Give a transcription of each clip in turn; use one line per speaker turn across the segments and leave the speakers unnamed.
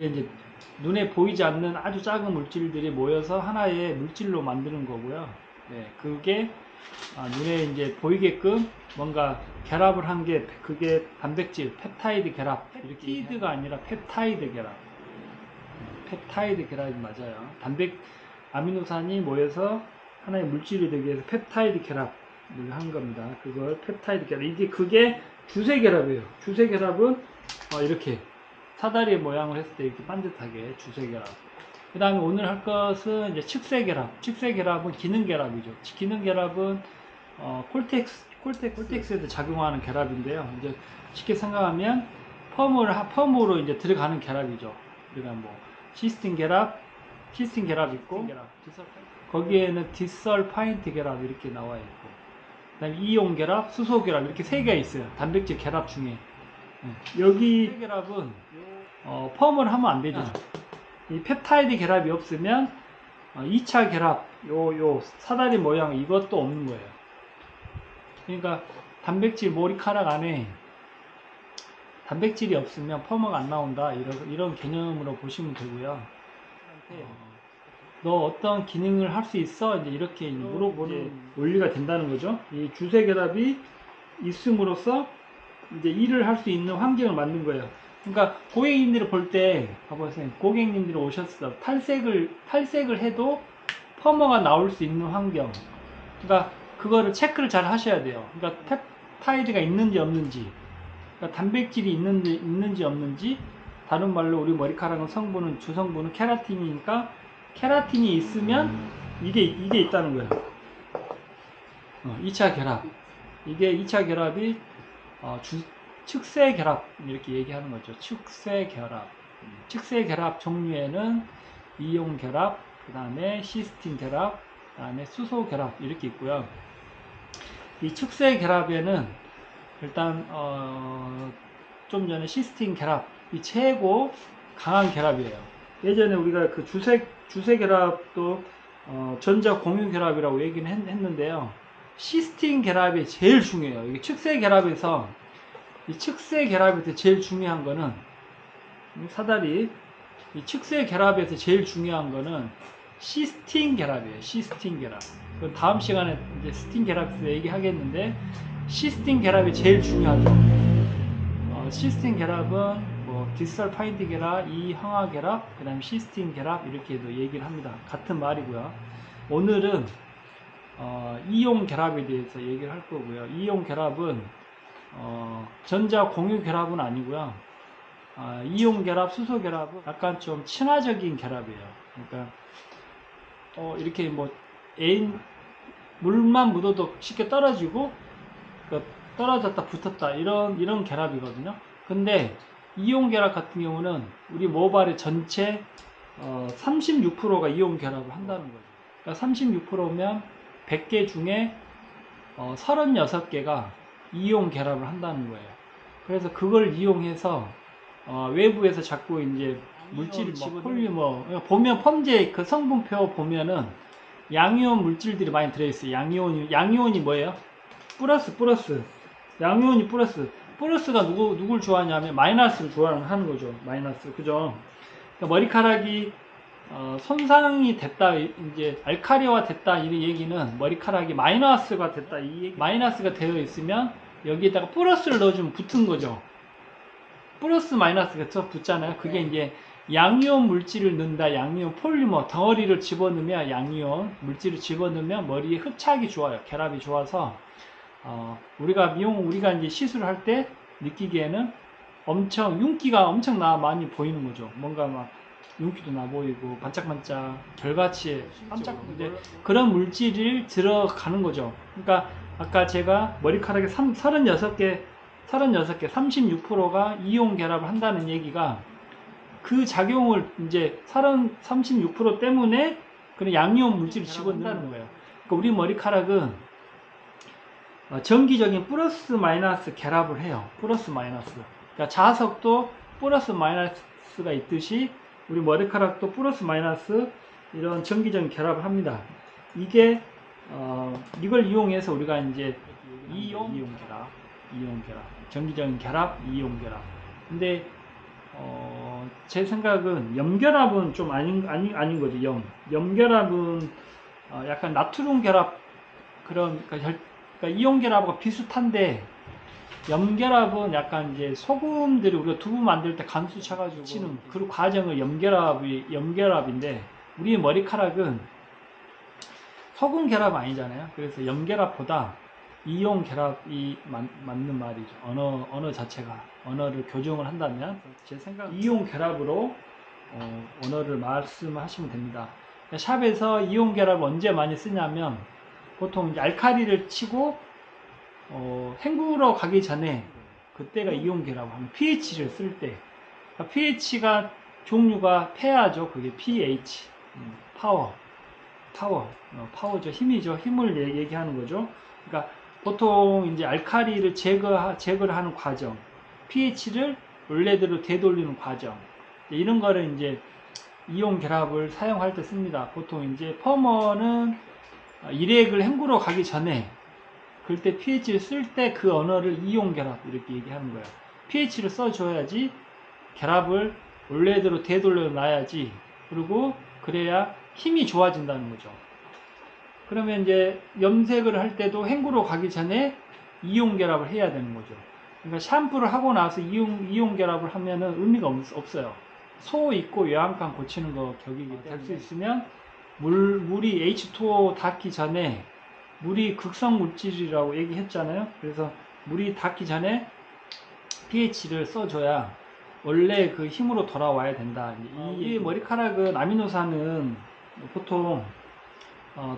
이제 눈에 보이지 않는 아주 작은 물질들이 모여서 하나의 물질로 만드는 거고요. 네, 그게 눈에 이제 보이게끔 뭔가 결합을 한 게 그게 단백질, 펩타이드 결합. 이렇게 펩티드가 아니라 펩타이드 결합. 펩타이드 결합이 맞아요. 아미노산이 모여서 하나의 물질이 되기 위해서 펩타이드 결합을 한 겁니다. 그걸 펩타이드 결합. 그게 주세 결합이에요. 주세 결합은 이렇게 사다리 모양을 했을 때 이렇게 반듯하게 주세 결합. 그 다음에 오늘 할 것은 이제 측세 결합. 측세 결합은 기능 결합이죠. 기능 결합은 콜텍스에도 작용하는 결합인데요. 이제 쉽게 생각하면 펌으로 이제 들어가는 결합이죠. 그러니까 뭐 시스틴 결합 있고 거기에는 디설파인트 결합 이렇게 나와 있고 그다음에 이온 결합, 수소 결합 이렇게 세 개가 있어요. 단백질 결합 중에 여기 결합은 펌을 하면 안 되죠. 이 펩타이드 결합이 없으면 2차 결합 요 사다리 모양 이것도 없는 거예요. 그러니까 단백질 머리카락 안에 단백질이 없으면 펌은 안 나온다 이런 개념으로 보시면 되고요. 너 어떤 기능을 할 수 있어? 이제 이렇게 물어보는 원리가 된다는 거죠. 이 주세 결합이 있음으로써 이제 일을 할 수 있는 환경을 만든 거예요. 그러니까 고객님들을 볼 때 봐보세요. 고객님들이 오셨어. 탈색을 해도 펌어가 나올 수 있는 환경. 그러니까 그거를 체크를 잘 하셔야 돼요. 그러니까 펩타이드가 있는지 없는지, 그러니까 단백질이 있는지 없는지. 다른 말로 우리 머리카락은 주성분은 케라틴이니까 케라틴이 있으면 이게 있다는 거예요. 2차 결합. 이게 2차 결합이 측세 결합 이렇게 얘기하는 거죠. 측세 결합. 측세 결합 종류에는 이온 결합, 그 다음에 시스틴 결합, 그 다음에 수소 결합 이렇게 있고요. 이 측세 결합에는 일단 좀 전에 시스틴 결합이 최고 강한 결합이에요. 예전에 우리가 그 주세 결합도 전자 공유 결합이라고 얘기는 했는데요. 시스틴 결합이 제일 중요해요. 이게 측세 결합에서 제일 중요한 거는 이 측세 결합에서 제일 중요한 거는 시스틴 결합이에요. 시스틴 결합. 다음 시간에 이제 시스틴 결합에서 얘기하겠는데 시스틴 결합이 제일 중요하죠. 시스틴 결합은 디설파인트 결합, 이항화 결합, 그 다음에 시스틴 결합 이렇게도 얘기를 합니다. 같은 말이고요. 오늘은 이온 결합에 대해서 얘기를 할 거고요. 이온 결합은 전자 공유 결합은 아니고요. 이온 결합, 수소 결합은 약간 좀 친화적인 결합이에요. 그러니까 이렇게 물만 묻어도 쉽게 떨어지고 떨어졌다 붙었다 이런 결합이거든요. 근데 이온 결합 같은 경우는 우리 모발의 전체 36%가 이온 결합을 한다는 거죠. 그러니까 36%면 100개 중에 36개가 이온 결합을 한다는 거예요. 그래서 그걸 이용해서 외부에서 자꾸 이제 물질을 폴리머 보면 펌제 그 성분표 보면은 양이온 물질들이 많이 들어있어요. 양이온이 뭐예요? 플러스. 양이온이 플러스가 누굴 좋아하냐면 마이너스를 좋아하는 거죠. 마이너스. 그죠? 그러니까 머리카락이 손상이 됐다, 이제 알카리화 됐다 이 얘기는 머리카락이 마이너스가 됐다 이 얘기. 마이너스가 되어 있으면 여기에다가 플러스를 넣어주면 붙은 거죠. 플러스 마이너스가 붙잖아요. 그게 이제 양이온 물질을 넣는다. 양이온 폴리머 덩어리를 집어넣으면 양이온 물질을 집어넣으면 머리에 흡착이 좋아요. 결합이 좋아서 우리가 이제 시술을 할 때 느끼기에는 윤기가 엄청 많이 보이는 거죠. 뭔가 막 윤기도 나 보이고 반짝반짝 결같이 이제 그런 물질이 들어가는 거죠. 그러니까 아까 제가 머리카락에 36개 36%가 이온 결합을 한다는 얘기가 그 작용을 이제 36% 때문에 그런 양이온 물질을 집어넣는다는 거예요. 그러니까 우리 머리카락은 정기적인 플러스 마이너스 결합을 해요. 플러스 마이너스. 그러니까 자석도 플러스 마이너스가 있듯이 우리 머리카락도 플러스 마이너스 이런 정기적인 결합을 합니다. 이걸 이용해서 우리가 이제 이온 결합, 정기적인 결합, 이온 결합. 근데 제 생각은 염결합은 좀 아닌 거죠. 염결합은 약간 나트륨 결합 그러니까 이온 결합하고 비슷한데, 염결합은 약간 이제 소금들이 우리가 두부 만들 때 간수 쳐가지고 치는 그 과정을 염결합인데, 우리 머리카락은 소금 결합 아니잖아요. 그래서 염결합보다 이온 결합이 맞는 말이죠. 언어 자체가 언어를 교정을 한다면 제 생각 이온 결합으로 언어를 말씀하시면 됩니다. 샵에서 이온 결합 언제 많이 쓰냐면 보통 이제 알칼리를 치고 헹구러 가기 전에 그때가 이온 결합하면 pH를 쓸 때, 그러니까 pH가 종류가 폐하죠. 그게 pH 파워죠. 힘이죠. 힘을 얘기하는 거죠. 그러니까 보통 이제 알칼리를 제거를 하는 과정, pH를 원래대로 되돌리는 과정, 이런 거를 이제 이온 결합을 사용할 때 씁니다. 보통 이제 펌머는 일액을 헹구러 가기 전에 그때 pH를 쓸 때 그 언어를 이온 결합 이렇게 얘기하는 거예요. pH를 써줘야지 결합을 원래대로 되돌려 놔야지, 그리고 그래야 힘이 좋아진다는 거죠. 그러면 이제 염색을 할 때도 헹구러 가기 전에 이온 결합을 해야 되는 거죠. 그러니까 샴푸를 하고 나서 이온 결합을 하면은 의미가 없어요. 소 있고 외양간 고치는 거 격이기 때문에 될 수 있으면 물이 H2O 닿기 전에, 물이 극성 물질이라고 얘기했잖아요. 그래서 물이 닿기 전에 pH를 써줘야 원래 그 힘으로 돌아와야 된다. 이 머리카락은 아미노산은 보통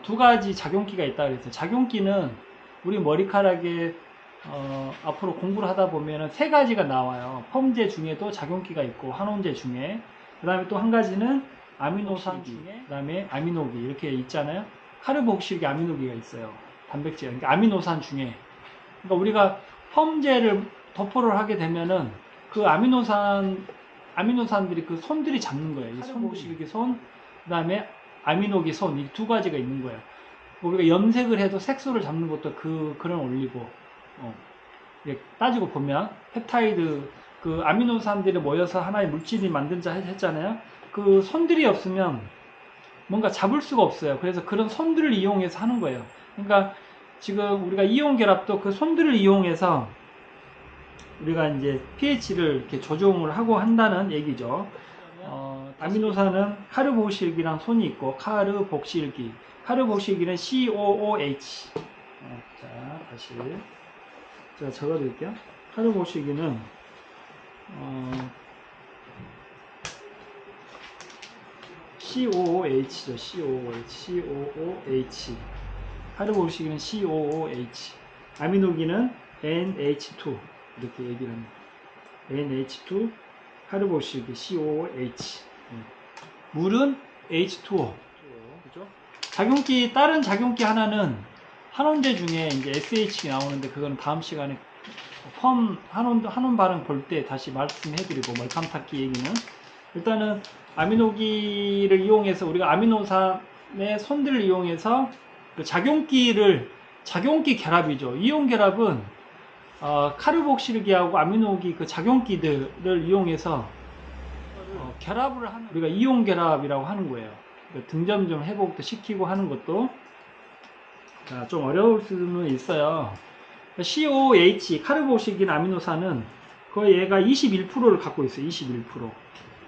두 가지 작용기가 있다 그랬어요. 작용기는 우리 머리카락에 앞으로 공부를 하다 보면은 세 가지가 나와요. 펌제 중에도 작용기가 있고 한온제 중에, 그 다음에 또 한 가지는 아미노산 중에, 그 다음에 아미노기 이렇게 있잖아요. 카르복실기 아미노기가 있어요. 단백질, 그러니까 아미노산 중에. 그러니까 우리가 펌제를 도포를 하게 되면은 그 아미노산들이 그 손들이 잡는 거예요. 카르복실기 손, 그 다음에 아미노기 손, 이 두 가지가 있는 거예요. 우리가 염색을 해도 색소를 잡는 것도 그런 원리고, 따지고 보면 펩타이드, 그 아미노산들이 모여서 하나의 물질이 만든자 했잖아요. 그 손들이 없으면 뭔가 잡을 수가 없어요. 그래서 그런 손들을 이용해서 하는 거예요. 그러니까 지금 우리가 이온 결합도 그 손들을 이용해서 우리가 이제 pH를 이렇게 조정을 하고 한다는 얘기죠. 아미노산은 카르복실기랑 손이 있고, 카르복실기는 COOH. 자, 다시 제가 적어드릴게요. 카르복실기는 COOH죠. COOH. 카르복실기는 COOH. 아미노기는 NH2 이렇게 얘기를 합니다. NH2 카르복실기 COOH. 물은 H2O. 그죠? 작용기, 다른 작용기 하나는 한온제 중에 이제 SH 나오는데, 그거는 다음 시간에 한온 반응 볼 때 다시 말씀해드리고, 멀캄타키 얘기는. 일단은 아미노기를 이용해서 우리가 아미노산의 손들을 이용해서 그 작용기 결합이죠. 이온 결합은 카르복실기하고 아미노기 그 작용기들을 이용해서 결합을 하는, 우리가 이온 결합이라고 하는 거예요. 등점 좀 회복도 시키고 하는 것도 좀 어려울 수는 있어요. COH, 카르복실기는 아미노산은 거의 얘가 21%를 갖고 있어요.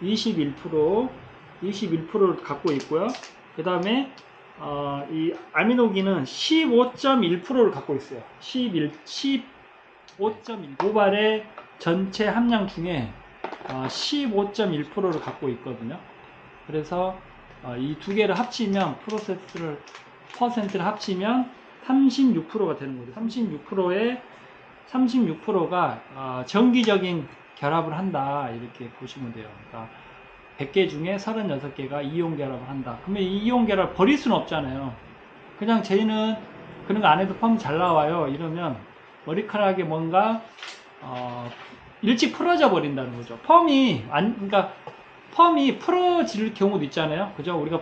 21%를 갖고 있고요. 그 다음에 이 아미노기는 15.1%를 갖고 있어요. 15.1. 모발의 전체 함량 중에 15.1%를 갖고 있거든요. 그래서 이 두 개를 합치면, 퍼센트를 합치면 36%가 되는 거죠. 36%가 정기적인 결합을 한다, 이렇게 보시면 돼요. 그러니까 100개 중에 36개가 이온 결합을 한다. 그러면 이 이온 결합을 버릴 수는 없잖아요. 그냥 쟤는 그런 거 안 해도 펌 잘 나와요, 이러면 머리카락에 뭔가 일찍 풀어져 버린다는 거죠. 그러니까 펌이 풀어질 경우도 있잖아요. 그죠? 우리가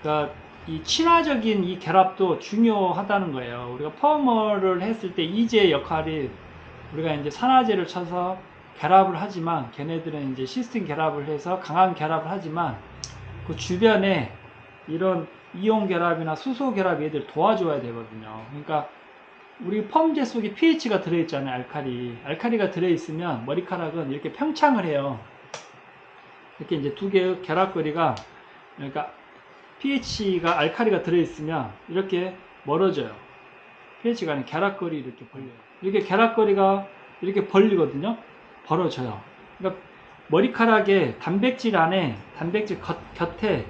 그러니까 이 친화적인 이 결합도 중요하다는 거예요. 우리가 펌을 했을 때 이제 역할이, 우리가 이제 산화제를 쳐서 결합을 하지만, 걔네들은 이제 시스템 결합을 해서 강한 결합을 하지만 그 주변에 이런 이온 결합이나 수소 결합 얘들 도와줘야 되거든요. 그러니까 우리 펌제 속에 pH가 들어있잖아요. 알카리가 들어있으면 머리카락은 이렇게 평창을 해요. 이렇게 이제 두 개의 결합거리가, 그러니까 pH가 알카리가 들어있으면 이렇게 멀어져요. pH가 아니라 결합거리 이렇게 벌려요. 이렇게 결합거리가 이렇게 벌리거든요. 벌어져요. 그러니까 머리카락의 단백질 안에, 단백질 곁에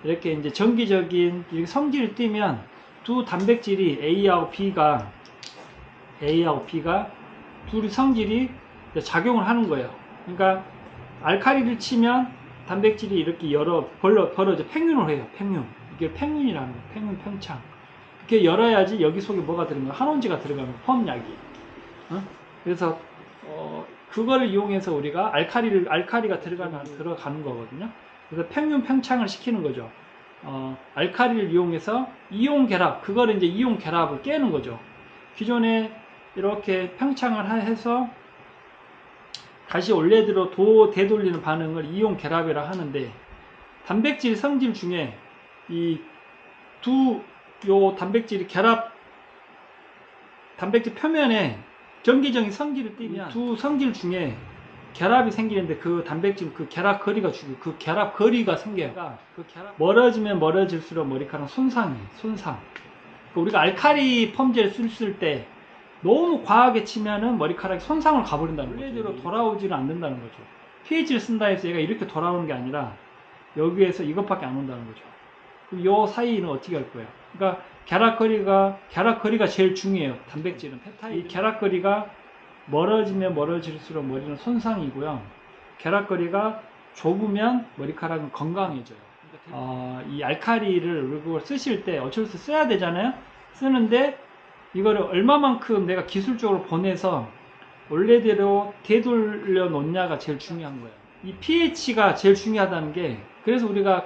이렇게 이제 정기적인 성질을 띠면 두 단백질이 A하고 B가 둘이 성질이 작용을 하는 거예요. 그러니까 알카리를 치면 단백질이 이렇게 벌어져 팽윤을 해요. 이게 팽윤이라는 거예요. 팽윤 평창. 이렇게 열어야지 여기 속에 뭐가 들어가면 한온지가 들어가면 펌약이. 그래서 그거를 이용해서 우리가 알카리가 들어가는 거거든요. 그래서 팽윤 평창을 시키는 거죠. 알카리를 이용해서 이온 결합, 그거를 이제 이온 결합을 깨는 거죠. 기존에 이렇게 평창을 해서 다시 원래대로 되돌리는 반응을 이온 결합이라 하는데, 단백질 성질 중에 요 단백질이 단백질 표면에 정기적인 성질을 띠면 두 성질 중에 결합이 생기는데 그 단백질 결합거리가 결합거리가 생겨요. 멀어지면 멀어질수록 머리카락 손상. 우리가 알카리 펌제를 쓸 때 너무 과하게 치면은 머리카락이 손상을 가버린다는 거죠. 원래대로 돌아오지는 않는다는 거죠. pH를 쓴다 해서 얘가 이렇게 돌아오는 게 아니라 여기에서 이것밖에 안 온다는 거죠. 그럼 요 사이는 어떻게 할 거예요? 그러니까 결합거리가 제일 중요해요. 단백질은 펩타이드. 이 결합거리가 멀어지면 멀어질수록 머리는 손상이고요. 결합거리가 좁으면 머리카락은 건강해져요. 이 알카리를 그걸 쓰실 때 어쩔 수 써야 되잖아요. 쓰는데 이거를 얼마만큼 내가 기술적으로 보내서 원래대로 되돌려 놓냐가 제일 중요한 거예요. 이 pH가 제일 중요하다는 게, 그래서 우리가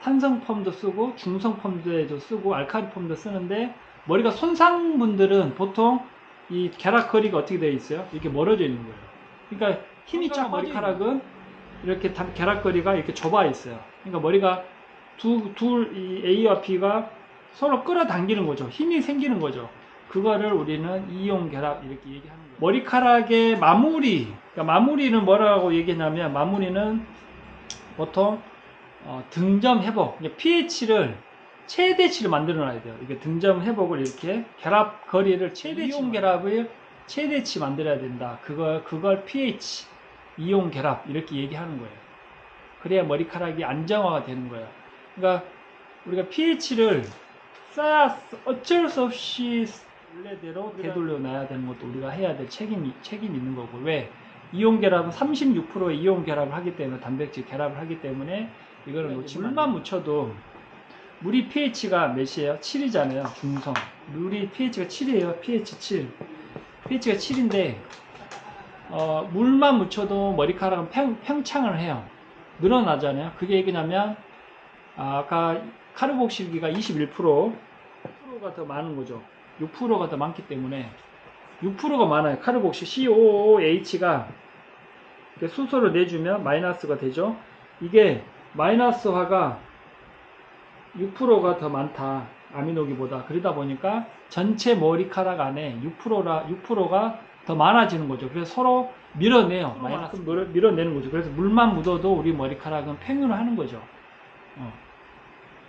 산성 펌도 쓰고 중성 펌도 쓰고 알카리 펌도 쓰는데, 머리가 손상분들은 보통 이 결합거리가 어떻게 되어 있어요? 이렇게 멀어져 있는 거예요. 그러니까 힘이 쫙, 머리카락은 이렇게 결합거리가 이렇게 좁아 있어요. 그러니까 머리가 이 A와 B가 서로 끌어당기는 거죠. 힘이 생기는 거죠. 그거를 우리는 이온 결합 이렇게 얘기하는 거예요. 머리카락의 그러니까 마무리는 뭐라고 얘기하냐면, 마무리는 보통 등점 회복, pH를 최대치를 만들어 놔야 돼요. 이게 등점 회복을 이렇게 결합거리를 이온 결합을 최대치 만들어야 된다. 그걸 pH, 이온 결합 이렇게 얘기하는 거예요. 그래야 머리카락이 안정화가 되는 거예요. 그러니까 우리가 pH를 써야 어쩔 수 없이 원래대로 되돌려 놔야 되는 것도 우리가 해야 될 책임이 있는 거고, 왜? 이온 결합은 36%의 이온 결합을 하기 때문에, 단백질 결합을 하기 때문에 이거를 놓치면, 물만 묻혀도, 물이 pH가 몇이에요? 7이잖아요. 중성. 물이 pH가 7이에요. pH 7. pH가 7인데 물만 묻혀도 머리카락은 평창을 해요. 늘어나잖아요. 그게 얘기냐면 아까 카르복실기가 21%가 더 많은 거죠. 6%가 더 많기 때문에 6%가 많아요. 카르복실 COOH가 수소를 내주면 마이너스가 되죠. 이게 마이너스화가 6%가 더 많다. 아미노기보다. 그러다 보니까 전체 머리카락 안에 6%가 더 많아지는 거죠. 그래서 서로 밀어내요. 마이너스 밀어내는 거죠. 그래서 물만 묻어도 우리 머리카락은 팽윤을 하는 거죠.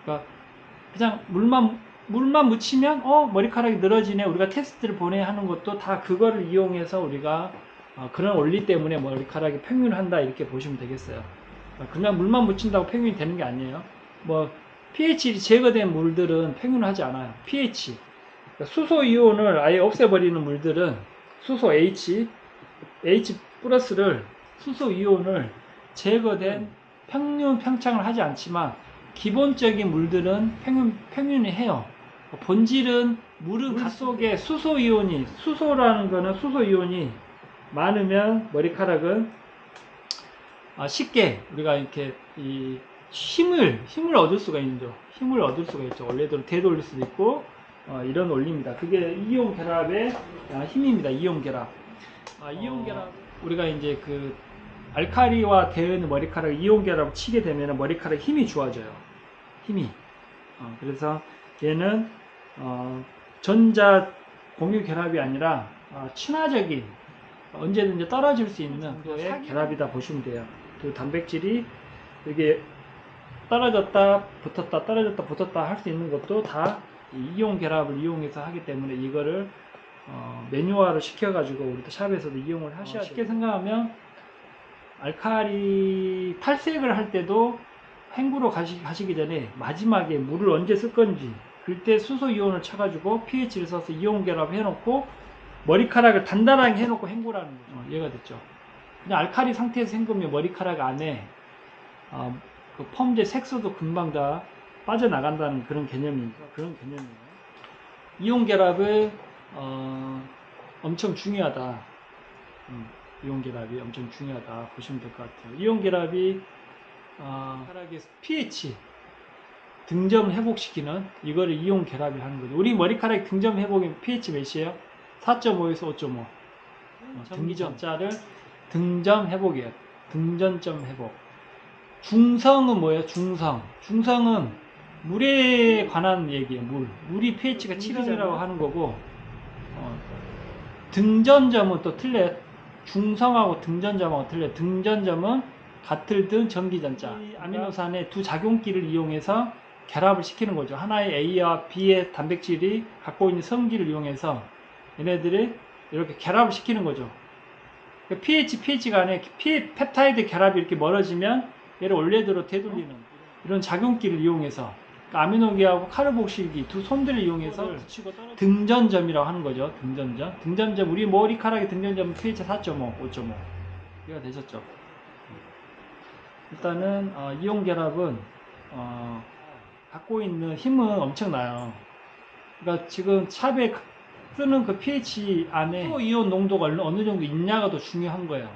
그러니까 그냥 물만 묻히면 머리카락이 늘어지네. 우리가 테스트를 보내야 하는 것도 다 그거를 이용해서 우리가 그런 원리 때문에 머리카락이 팽윤을 한다. 이렇게 보시면 되겠어요. 그냥 물만 묻힌다고 팽윤이 되는 게 아니에요. pH이 제거된 물들은 팽윤을 하지 않아요. pH. 그러니까 수소 이온을 아예 없애버리는 물들은 수소 H 플러스를, 수소 이온을 제거된 평창을 하지 않지만 기본적인 물들은 팽윤이 해요. 본질은 물 속에 수소라는 거는 수소 이온이 많으면 머리카락은 쉽게 우리가 이렇게 힘을 얻을 수가 있죠. 원래대로 되돌릴 수도 있고, 이런 원리입니다. 그게 이온 결합의 힘입니다. 이온 결합. 이온 결합. 우리가 이제 그 알카리와 되어 있는 머리카락을 이온 결합을 치게 되면 머리카락 힘이 좋아져요. 힘이. 그래서 얘는 전자 공유 결합이 아니라 친화적인 언제든지 떨어질 수 있는 정도의 결합이다 보시면 돼요. 그 단백질이 이게 떨어졌다 붙었다 떨어졌다 붙었다 할 수 있는 것도 다 이온 결합을 이용해서 하기 때문에 이거를 매뉴얼을 시켜가지고 우리도 샵에서도 이용을 하셔야 돼요. 쉽게 생각하면 알칼리 탈색을 할 때도 헹구러 가시기 전에 마지막에 물을 언제 쓸 건지 그때 수소 이온을 쳐가지고 pH를 써서 이온 결합 해놓고 머리카락을 단단하게 해놓고 헹구라는 거죠. 이해가 됐죠? 그냥 알칼리 상태에서 헹구면 머리카락 안에 그 펌제 색소도 금방 다 빠져나간다는 그런 개념입니다. 그런 개념이에요. 이온 결합을 엄청 중요하다. 이온 결합이 엄청 중요하다 보시면 될 것 같아요. 이온 결합이 머리카락의 pH 등점 회복시키는 이거를 이온 결합이 하는 거죠. 우리 머리카락 등점 회복이 pH 몇이에요? 4.5에서 5.5. 등점자를 등점 회복이에요. 등전점 회복. 중성은 뭐예요? 중성은 물에 관한 얘기예요. 물이 pH가 7이라고 하는 거고 등전점은 또 틀려요. 중성하고 등전점하고 틀려요. 등전점은 같을 등 전기전자 아미노산의 두 작용기를 이용해서 결합을 시키는 거죠. 하나의 A와 B의 단백질이 갖고 있는 성기를 이용해서 얘네들이 이렇게 결합을 시키는 거죠. pH 간에 펩타이드 결합이 이렇게 멀어지면 얘를 원래대로 되돌리는 이런 작용기를 이용해서 아미노기하고 카르복실기 두 손들을 이용해서 등전점이라고 하는 거죠. 등전점 우리 머리카락의 등전점은 pH 4.5, 5.5 이해가 되셨죠? 일단은 이온 결합은 갖고 있는 힘은 엄청나요. 그러니까 지금 샵에 쓰는 그 pH 안에 수소 이온 농도가 어느 정도 있냐가 더 중요한 거예요.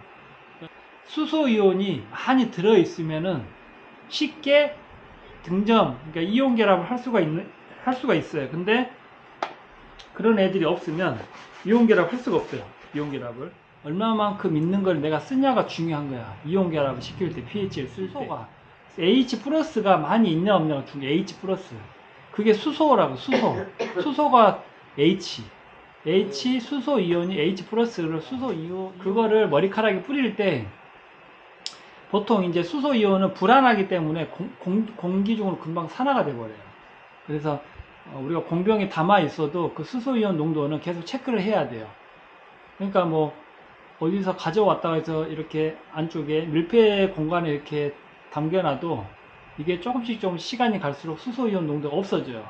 수소 이온이 많이 들어 있으면은 쉽게 등점, 그러니까 이온 결합을 할 수가 있어요. 근데 그런 애들이 없으면 이온 결합 할 수가 없어요. 이온 결합을 얼마만큼 있는 걸 내가 쓰냐가 중요한 거야. 이온 결합을 시킬 때 pH를 쓸 때 H 플러스가 많이 있냐 없냐가 중요해. H 플러스 그게 수소라고. 수소가 H 수소 이온이 H 플러스를 수소 이온 그거를 머리카락에 뿌릴 때 보통 이제 수소 이온은 불안하기 때문에 공기 중으로 금방 산화가 돼 버려요. 그래서 우리가 공병에 담아 있어도 그 수소 이온 농도는 계속 체크를 해야 돼요. 그러니까 뭐 어디서 가져왔다가 해서 이렇게 안쪽에 밀폐 공간에 이렇게 담겨놔도 이게 조금씩 시간이 갈수록 수소 이온 농도가 없어져요.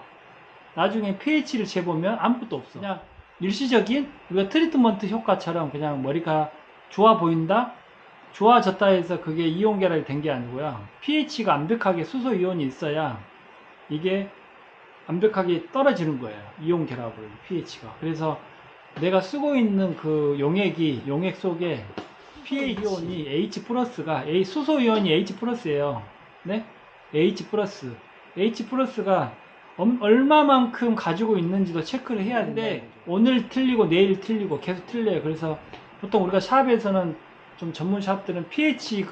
나중에 pH를 재보면 아무것도 없어. 그냥 일시적인 우리가 트리트먼트 효과처럼 그냥 머리가 좋아 보인다, 좋아졌다 해서 그게 이온 결합이 된 게 아니고요. pH가 완벽하게 수소 이온이 있어야 이게 완벽하게 떨어지는 거예요. 이온 결합을 pH가. 그래서 내가 쓰고 있는 그 용액 속에 pH 이온이 H 플러스가 수소 이온이 H 플러스예요. 네? H 플러스가 얼마만큼 가지고 있는지도 체크를 해야 되는데 오늘 틀리고 내일 틀리고 계속 틀려요. 그래서 보통 우리가 샵에서는 좀 전문 샵들은 pH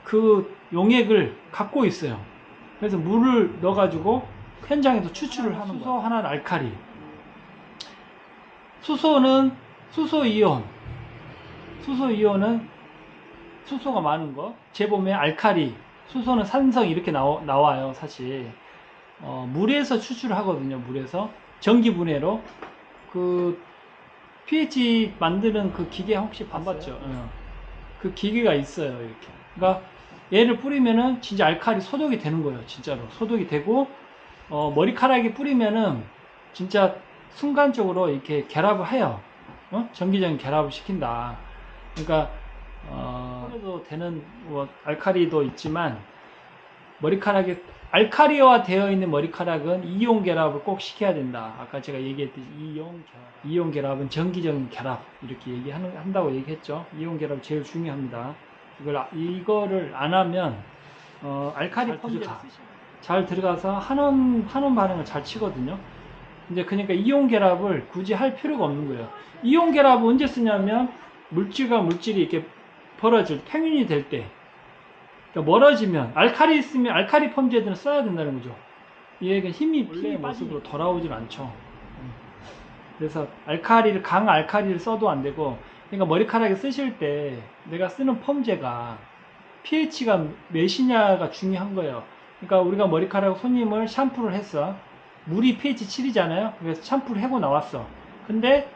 그 용액을 갖고 있어요. 그래서 물을 넣어가지고 현장에서 추출을 하는 거예요. 수소 하나는 알칼리. 수소는 수소 이온은 수소가 많은 거. 재보면 알칼리, 수소는 산성 이렇게 나와요. 사실 물에서 추출을 하거든요. 물에서 전기분해로 그 pH 만드는 그 기계 혹시 봐봤죠? 그 기계가 있어요. 이렇게. 그러니까 얘를 뿌리면은 진짜 알칼리 소독이 되는 거예요. 진짜로 소독이 되고 머리카락에 뿌리면은 진짜 순간적으로 이렇게 결합을 해요. 전기적인 결합을 시킨다. 그러니까 손에도 되는 뭐 알칼리도 있지만 머리카락에 알칼리화 되어 있는 머리카락은 이온 결합을 꼭 시켜야 된다. 아까 제가 얘기했듯이 이온 결합은 전기적인 결합 이렇게 한다고 얘기했죠. 이온 결합 제일 중요합니다. 이거를 안 하면 알칼리 펌제가 잘 들어가서 한원 반응을 잘 치거든요. 이제 그러니까 이온 결합을 굳이 할 필요가 없는 거예요. 이온 결합을 언제 쓰냐면 물질과 물질이 이렇게 벌어질 평균이 될 때, 그러니까 멀어지면 알칼리 있으면 알칼리 펌제들은 써야 된다는 거죠. 얘가 힘이 원래의 모습으로 돌아오질 않죠. 그래서 알칼리를 강 알칼리를 써도 안 되고, 그러니까 머리카락에 쓰실 때 내가 쓰는 펌제가 pH가 몇이냐가 중요한 거예요. 그러니까 우리가 머리카락 손님을 샴푸를 했어. 물이 pH 7이잖아요. 그래서 샴푸를 하고 나왔어. 근데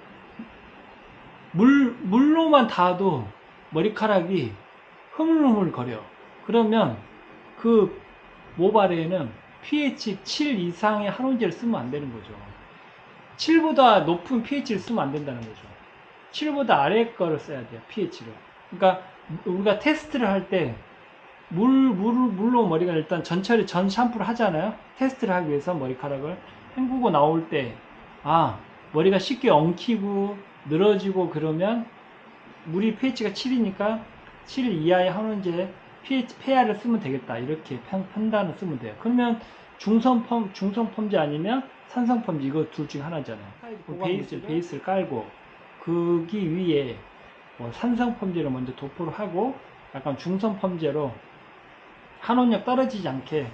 물로만 닿아도 머리카락이 흐물흐물 거려. 그러면 그 모발에는 pH 7 이상의 한온제를 쓰면 안 되는 거죠. 7보다 높은 pH를 쓰면 안 된다는 거죠. 7보다 아래 거를 써야 돼요, pH를. 그러니까 우리가 테스트를 할 때 물로 머리가 일단 전처리 전 샴푸를 하잖아요. 테스트를 하기 위해서 머리카락을 헹구고 나올 때, 아, 머리가 쉽게 엉키고 늘어지고 그러면 물이 pH가 7이니까 7 이하의 한온제 pH 폐하를 쓰면 되겠다, 이렇게 판단을 쓰면 돼요. 그러면 중성 펌제 아니면 산성 펌제, 이거 둘 중에 하나잖아요. 베이스를 깔고 거기 위에 뭐 산성 펌제를 먼저 도포를 하고 약간 중성 펌제로 한온력 떨어지지 않게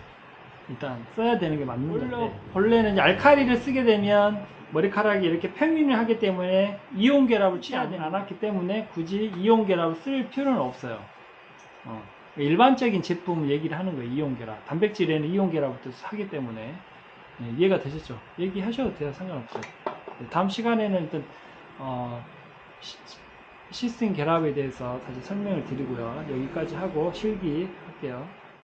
일단 써야 되는 게 맞는 건데, 본래는 이제 알칼리를 쓰게 되면 머리카락이 이렇게 평균을 하기 때문에 이온 결합을 취하지 않았기 때문에 굳이 이온 결합을 쓸 필요는 없어요. 일반적인 제품 얘기를 하는 거예요. 이온 결합, 단백질에는 이온 결합부터 하기 때문에. 이해가 되셨죠? 얘기하셔도 돼요. 상관없어요. 다음 시간에는 일단 시스템 결합에 대해서 다시 설명을 드리고요. 여기까지 하고 실기 할게요.